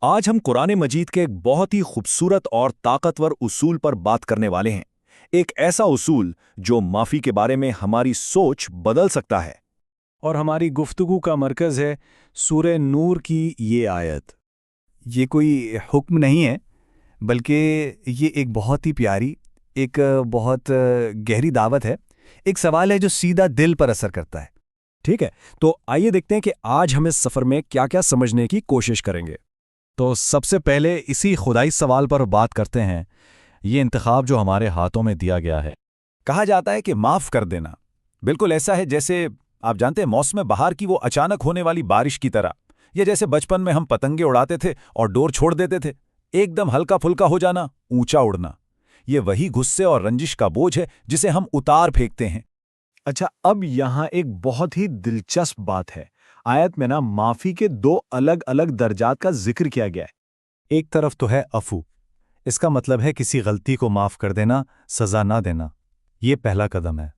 آج ہم قرآن مجید کے ایک بہت ہی خوبصورت اور طاقتور اصول پر بات کرنے والے ہیں، ایک ایسا اصول جو معافی کے بارے میں ہماری سوچ بدل سکتا ہے۔ اور ہماری گفتگو کا مرکز ہے سورہ نور کی یہ آیت۔ یہ کوئی حکم نہیں ہے، بلکہ یہ ایک بہت ہی پیاری، ایک بہت گہری دعوت ہے، ایک سوال ہے جو سیدھا دل پر اثر کرتا ہے۔ ٹھیک ہے، تو آئیے دیکھتے ہیں کہ آج ہم اس سفر میں کیا کیا سمجھنے کی کوشش کریں گے۔ تو سب سے پہلے اسی خدائی سوال پر بات کرتے ہیں، یہ انتخاب جو ہمارے ہاتھوں میں دیا گیا ہے۔ کہا جاتا ہے کہ معاف کر دینا بالکل ایسا ہے جیسے آپ جانتے ہیں موسم بہار کی وہ اچانک ہونے والی بارش کی طرح، یا جیسے بچپن میں ہم پتنگیں اڑاتے تھے اور ڈور چھوڑ دیتے تھے، ایک دم ہلکا پھلکا ہو جانا، اونچا اڑنا۔ یہ وہی غصے اور رنجش کا بوجھ ہے جسے ہم اتار پھینکتے ہیں۔ اچھا، اب یہاں ایک بہت ہی دلچسپ بات ہے۔ آیت میں معافی کے دو الگ الگ درجات کا ذکر کیا گیا ہے۔ ایک طرف تو ہے عفو، اس کا مطلب ہے کسی غلطی کو معاف کر دینا، سزا نہ دینا، یہ پہلا قدم ہے۔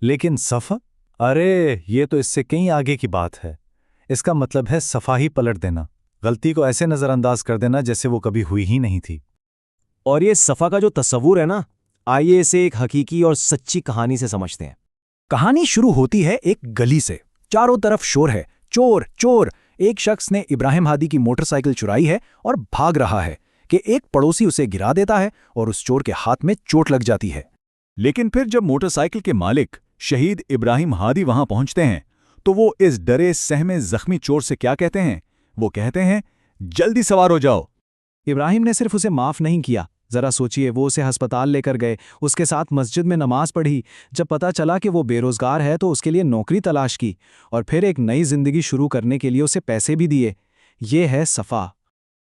لیکن صفح، ارے یہ تو اس سے کہیں آگے کی بات ہے۔ اس کا مطلب ہے صفائی پلٹ دینا، غلطی کو ایسے نظر انداز کر دینا جیسے وہ کبھی ہوئی ہی نہیں تھی۔ اور یہ صفا کا جو تصور ہے آئیے اسے ایک حقیقی اور سچی کہانی سے سمجھتے ہیں۔ کہانی شروع ہوتی ہے ایک گلی سے، چاروں طرف شور ہے، چور چور۔ ایک شخص نے ابراہیم ہادی کی موٹر سائیکل چرائی ہے اور بھاگ رہا ہے کہ ایک پڑوسی اسے گرا دیتا ہے اور اس چور کے ہاتھ میں چوٹ لگ جاتی ہے۔ لیکن پھر جب موٹر سائیکل کے مالک شہید ابراہیم ہادی وہاں پہنچتے ہیں تو وہ اس ڈرے سہمے زخمی چور سے کیا کہتے ہیں؟ وہ کہتے ہیں، جلدی سوار ہو جاؤ۔ ابراہیم نے صرف اسے معاف نہیں کیا، ذرا سوچئے، وہ اسے ہسپتال لے کر گئے، اس کے ساتھ مسجد میں نماز پڑھی، جب پتہ چلا کہ وہ بے روزگار ہے تو اس کے لیے نوکری تلاش کی، اور پھر ایک نئی زندگی شروع کرنے کے لیے اسے پیسے بھی دیے۔ یہ ہے صفا۔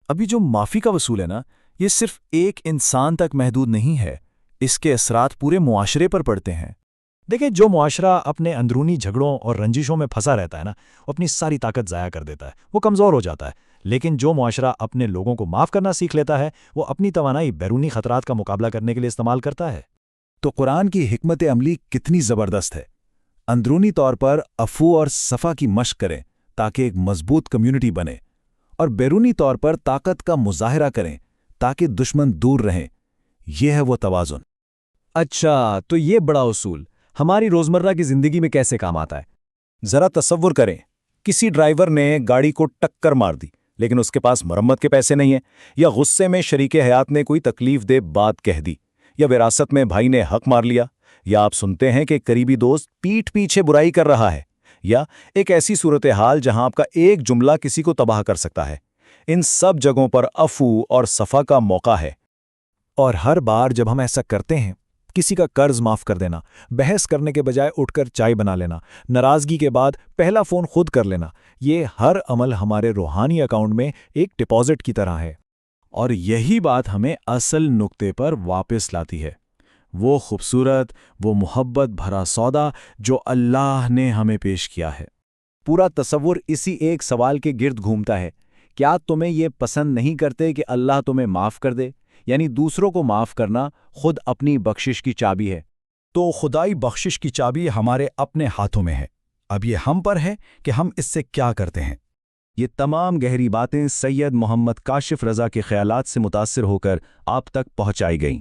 ابھی جو معافی کا وصول ہے یہ صرف ایک انسان تک محدود نہیں ہے، اس کے اثرات پورے معاشرے پر پڑتے ہیں۔ دیکھیں، جو معاشرہ اپنے اندرونی جھگڑوں اور رنجشوں میں پھنسا رہتا ہے وہ اپنی ساری طاقت ضائع کر دیتا ہے، وہ کمزور ہو جاتا ہے۔ لیکن جو معاشرہ اپنے لوگوں کو معاف کرنا سیکھ لیتا ہے، وہ اپنی توانائی بیرونی خطرات کا مقابلہ کرنے کے لیے استعمال کرتا ہے۔ تو قرآن کی حکمت عملی کتنی زبردست ہے۔ اندرونی طور پر عفو اور صفا کی مشق کریں تاکہ ایک مضبوط کمیونٹی بنے، اور بیرونی طور پر طاقت کا مظاہرہ کریں تاکہ دشمن دور رہیں۔ یہ ہے وہ توازن۔ اچھا، تو یہ بڑا اصول ہماری روزمرہ کی زندگی میں کیسے کام آتا ہے؟ ذرا تصور کریں، کسی ڈرائیور نے گاڑی کو ٹکر مار دی لیکن اس کے پاس مرمت کے پیسے نہیں ہیں، یا غصے میں شریک حیات نے کوئی تکلیف دہ بات کہہ دی، یا وراثت میں بھائی نے حق مار لیا، یا آپ سنتے ہیں کہ قریبی دوست پیٹھ پیچھے برائی کر رہا ہے، یا ایک ایسی صورتحال جہاں آپ کا ایک جملہ کسی کو تباہ کر سکتا ہے۔ ان سب جگہوں پر عفو اور صفا کا موقع ہے۔ اور ہر بار جب ہم ایسا کرتے ہیں، کسی کا قرض معاف کر دینا، بحث کرنے کے بجائے اٹھ کر چائے بنا لینا، ناراضگی کے بعد پہلا فون خود کر لینا، یہ ہر عمل ہمارے روحانی اکاؤنٹ میں ایک ڈپازٹ کی طرح ہے۔ اور یہی بات ہمیں اصل نقطے پر واپس لاتی ہے، وہ خوبصورت، وہ محبت بھرا سودا جو اللہ نے ہمیں پیش کیا ہے۔ پورا تصور اسی ایک سوال کے گرد گھومتا ہے، کیا تمہیں یہ پسند نہیں کرتے کہ اللہ تمہیں معاف کر دے؟ یعنی دوسروں کو معاف کرنا خود اپنی بخشش کی چابی ہے۔ تو خدائی بخشش کی چابی ہمارے اپنے ہاتھوں میں ہے، اب یہ ہم پر ہے کہ ہم اس سے کیا کرتے ہیں۔ یہ تمام گہری باتیں سید محمد کاشف رضا کے خیالات سے متاثر ہو کر آپ تک پہنچائی گئیں۔